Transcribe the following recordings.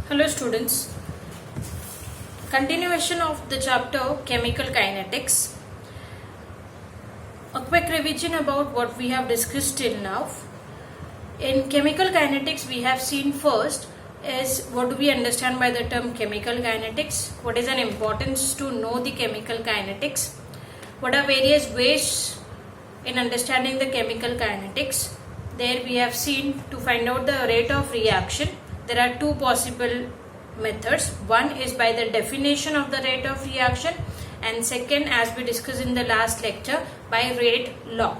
Hello students, continuation of the chapter Chemical Kinetics. A quick revision about what we have discussed till now. In chemical kinetics we have seen first is what do we understand by the term chemical kinetics, what is an importance to know the chemical kinetics, what are various ways in understanding the chemical kinetics. There we have seen to find out the rate of reaction. There are two possible methods. One is by the definition of the rate of reaction, and second, as we discussed in the last lecture, by rate law.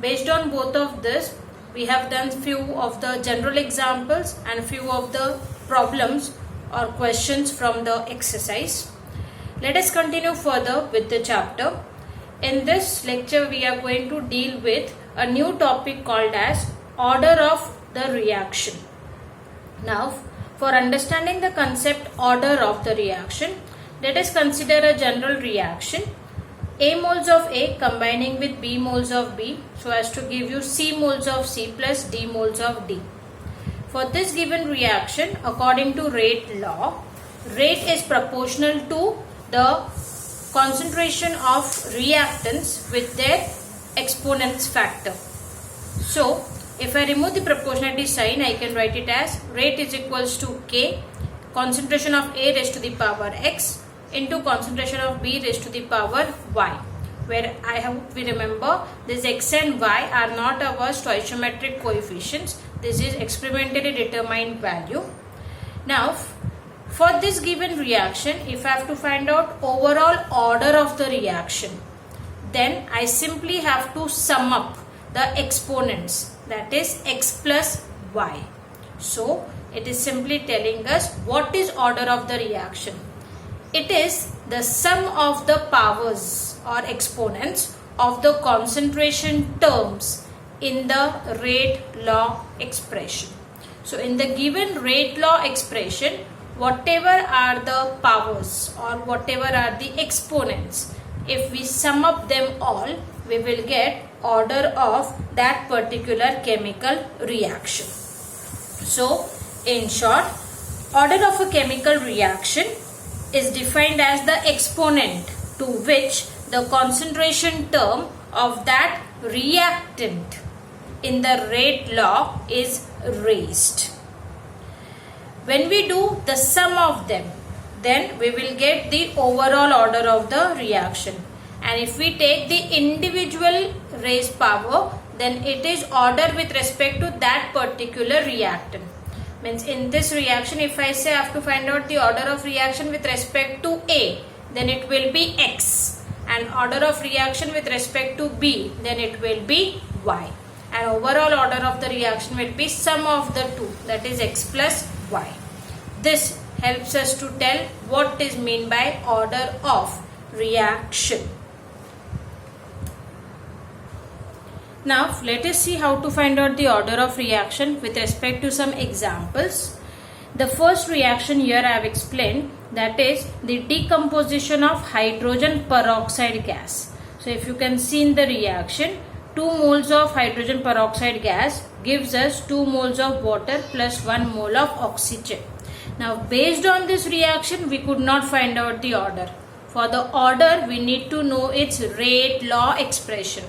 Based on both of this, we have done few of the general examples and few of the problems or questions from the exercise. Let us continue further with the chapter. In this lecture, we are going to deal with a new topic called as order of the reaction. Now, for understanding the concept order of the reaction, let us consider a general reaction. A moles of A combining with B moles of B so as to give you C moles of C plus D moles of D. For this given reaction, according to rate law, rate is proportional to the concentration of reactants with their exponents factor. So, if I remove the proportionality sign, I can write it as rate is equals to K, concentration of A raised to the power X into concentration of B raised to the power Y, where I hope we remember this X and Y are not our stoichiometric coefficients. This is experimentally determined value. Now, for this given reaction, if I have to find out overall order of the reaction, then I simply have to sum up the exponents, that is X plus Y. So, it is simply telling us what is order of the reaction. It is the sum of the powers or exponents of the concentration terms in the rate law expression. So, in the given rate law expression, whatever are the powers or whatever are the exponents, if we sum up them all, we will get order of that particular chemical reaction. So, in short, order of a chemical reaction is defined as the exponent to which the concentration term of that reactant in the rate law is raised. When we do the sum of them, then we will get the overall order of the reaction. And if we take the individual raised power, then it is order with respect to that particular reactant. Means in this reaction, if I say I have to find out the order of reaction with respect to A, then it will be X. And order of reaction with respect to B, then it will be Y. And overall order of the reaction will be sum of the two, that is X plus Y. This helps us to tell what is meant by order of reaction. Now, let us see how to find out the order of reaction with respect to some examples. The first reaction here I have explained, that is the decomposition of hydrogen peroxide gas. So, if you can see in the reaction, 2 moles of hydrogen peroxide gas gives us 2 moles of water plus 1 mole of oxygen. Now, based on this reaction, we could not find out the order. For the order, we need to know its rate law expression.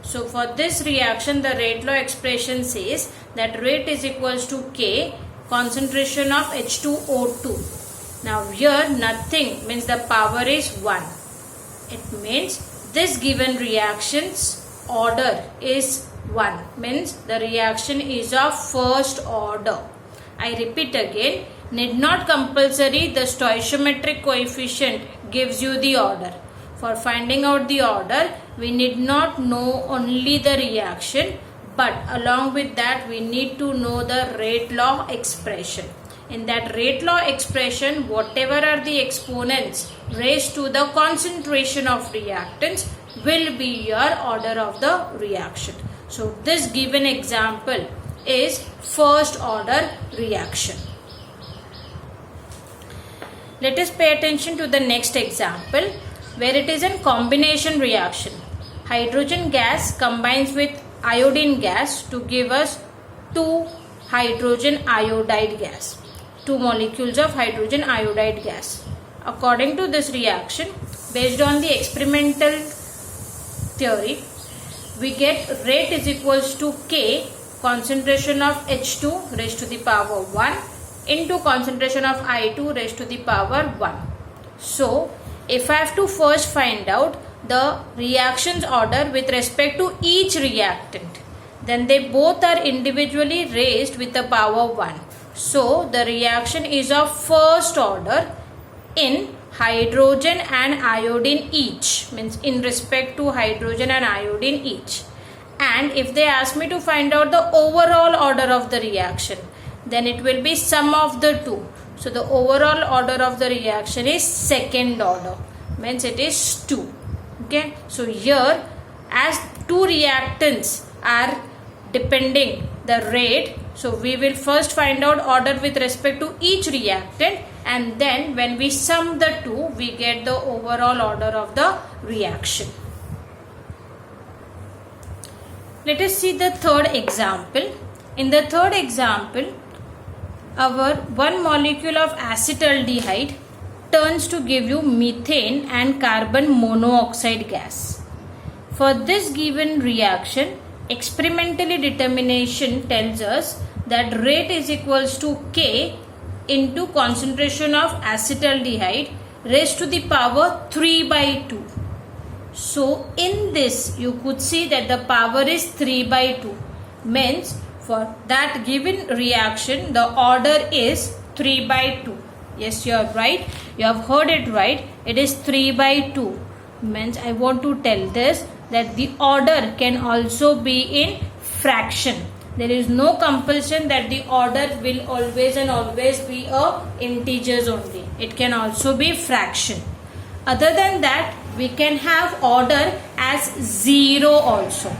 So, for this reaction, the rate law expression says that rate is equals to K, concentration of H2O2. Now, here nothing means the power is 1. It means this given reaction's order is 1. Means the reaction is of first order. I repeat again, need not compulsory the stoichiometric coefficient gives you the order. For finding out the order, we need not know only the reaction, but along with that we need to know the rate law expression. In that rate law expression, whatever are the exponents raised to the concentration of reactants will be your order of the reaction. So, this given example is first order reaction. Let us pay attention to the next example, where it is a combination reaction. Hydrogen gas combines with iodine gas to give us 2 hydrogen iodide gas. 2 molecules of hydrogen iodide gas. According to this reaction, based on the experimental theory, we get rate is equals to K concentration of H2 raised to the power 1 into concentration of I2 raised to the power 1. So, if I have to first find out the reactions order with respect to each reactant, then they both are individually raised with the power 1. So, the reaction is of first order in hydrogen and iodine each, means in respect to hydrogen and iodine each. And if they ask me to find out the overall order of the reaction, then it will be sum of the two. So the overall order of the reaction is second order, means it is 2. Okay, so here as two reactants are depending the rate, so we will first find out order with respect to each reactant, and then when we sum the two, we get the overall order of the reaction. Let us see the third example. In the third example, our one molecule of acetaldehyde turns to give you methane and carbon monoxide gas. For this given reaction, experimentally determination tells us that rate is equals to K into concentration of acetaldehyde raised to the power 3 by 2. So in this you could see that the power is 3 by 2, means for that given reaction the order is 3 by 2. Yes, you are right, you have heard it right, it is 3 by 2, means I want to tell this that the order can also be in fraction. There is no compulsion that the order will always and always be integers only. It can also be fraction. Other than that, we can have order as 0 also.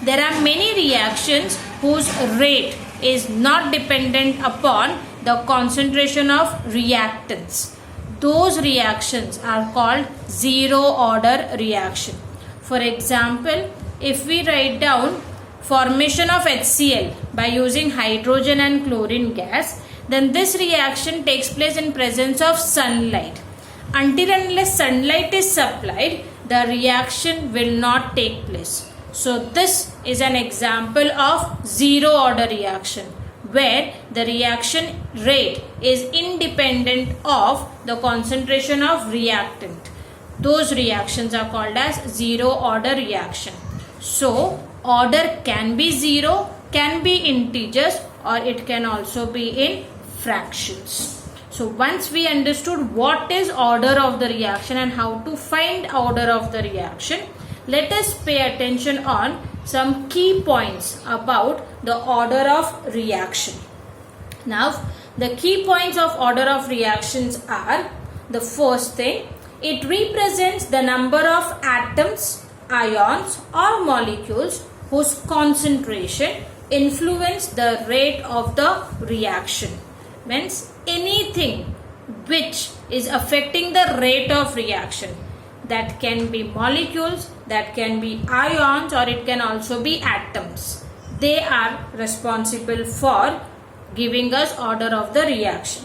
There are many reactions whose rate is not dependent upon the concentration of reactants. Those reactions are called zero order reaction. For example, if we write down formation of HCl by using hydrogen and chlorine gas, then this reaction takes place in presence of sunlight. Until and unless sunlight is supplied, the reaction will not take place. So this is an example of zero order reaction, where the reaction rate is independent of the concentration of reactant. Those reactions are called as zero order reaction. So order can be 0, can be integers, or it can also be in fractions. So once we understood what is order of the reaction and how to find order of the reaction, let us pay attention on some key points about the order of reaction. Now, the key points of order of reactions are: the first thing, it represents the number of atoms, ions or molecules whose concentration influence the rate of the reaction. Means anything which is affecting the rate of reaction. That can be molecules, that can be ions, or it can also be atoms. They are responsible for giving us order of the reaction.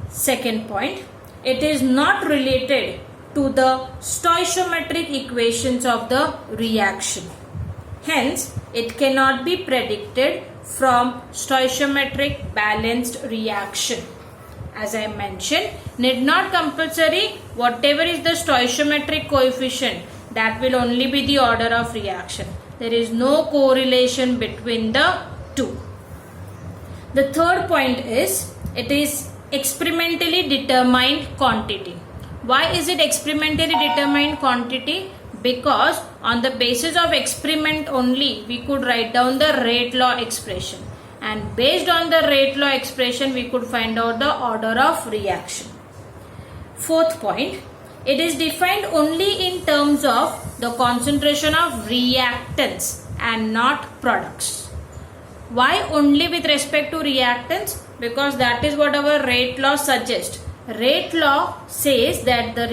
Second point, it is not related to the stoichiometric equations of the reaction. Hence, it cannot be predicted from stoichiometric balanced reaction. As I mentioned, need not compulsory, whatever is the stoichiometric coefficient, that will only be the order of reaction. There is no correlation between the two. The third point is, it is experimentally determined quantity. Why is it experimentally determined quantity? Because on the basis of experiment only we could write down the rate law expression, and based on the rate law expression we could find out the order of reaction. Fourth point, it is defined only in terms of the concentration of reactants and not products. Why only with respect to reactants? Because that is what our rate law suggests. Rate law says that the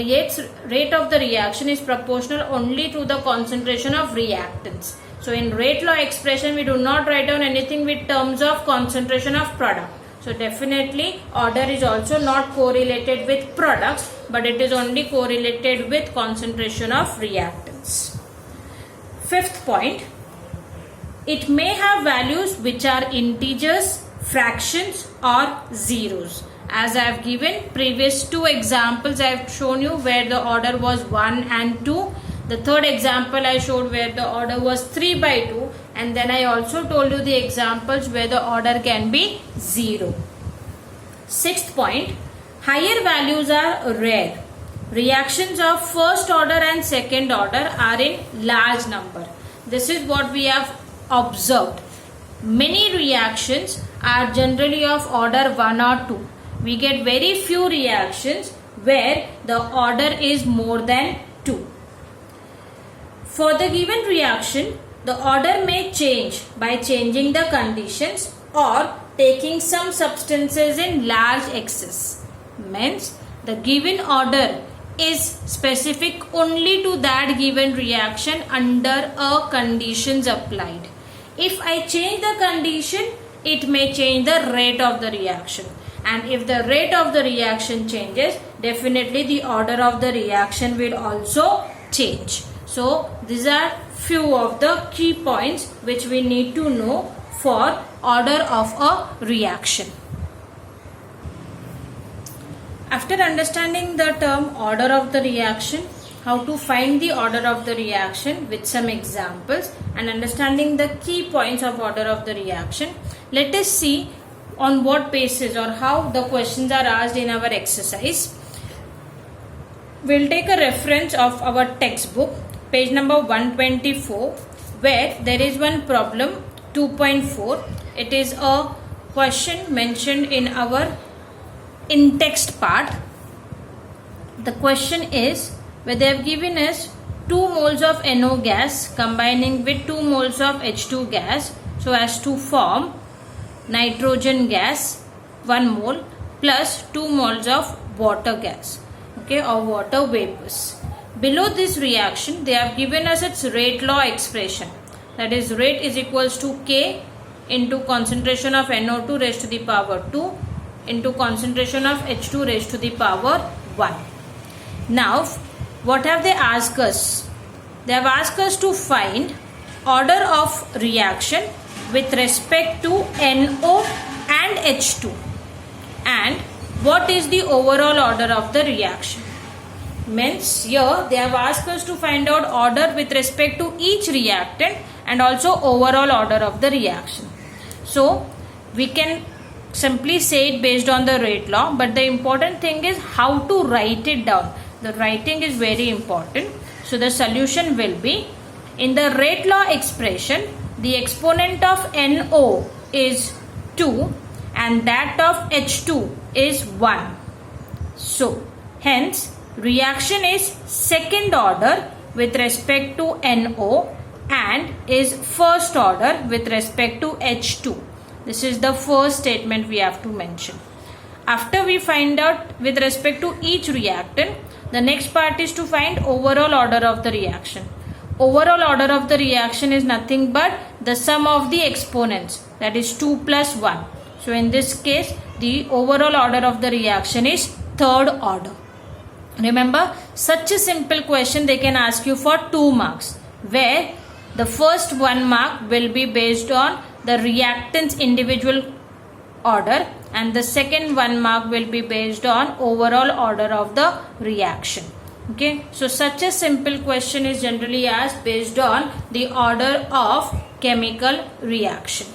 rate of the reaction is proportional only to the concentration of reactants. So in rate law expression we do not write down anything with terms of concentration of product. So definitely order is also not correlated with products, but it is only correlated with concentration of reactants. Fifth point, it may have values which are integers, fractions or zeros. As I have given previous two examples, I have shown you where the order was 1 and 2. The third example I showed where the order was 3 by 2, and then I also told you the examples where the order can be 0. Sixth point, higher values are rare. Reactions of first order and second order are in large number. This is what we have observed. Many reactions are generally of order 1 or 2. We get very few reactions where the order is more than 2. For the given reaction, the order may change by changing the conditions or taking some substances in large excess. Means the given order is specific only to that given reaction under a conditions applied. If I change the condition, it may change the rate of the reaction. And if the rate of the reaction changes, definitely the order of the reaction will also change. So these are few of the key points which we need to know for order of a reaction. After understanding the term order of the reaction, how to find the order of the reaction with some examples, and understanding the key points of order of the reaction, let us see on what basis or how the questions are asked in our exercise. We'll take a reference of our textbook, page number 124, where there is one problem 2.4. It is a question mentioned in our in-text part. The question is where they have given us 2 moles of NO gas combining with 2 moles of H2 gas so as to form nitrogen gas 1 mole plus 2 moles of water gas, okay, or water vapors. Below this reaction, they have given us its rate law expression. That is, rate is equals to K into concentration of NO2 raised to the power 2 into concentration of H2 raised to the power 1. Now, what have they asked us? They have asked us to find order of reaction with respect to NO and H2, and what is the overall order of the reaction. Means here they have asked us to find out order with respect to each reactant and also overall order of the reaction. So we can simply say it based on the rate law, but the important thing is how to write it down. The writing is very important. So the solution will be, in the rate law expression, the exponent of NO is 2 and that of H2 is 1. So hence reaction is second order with respect to NO and is first order with respect to H2. This is the first statement we have to mention. After we find out with respect to each reactant, the next part is to find overall order of the reaction. Overall order of the reaction is nothing but the sum of the exponents, that is 2 plus 1. So in this case, the overall order of the reaction is third order. Remember, such a simple question they can ask you for 2 marks, where the first 1 mark will be based on the reactant's individual order and the second 1 mark will be based on overall order of the reaction. Okay, so such a simple question is generally asked based on the order of chemical reaction.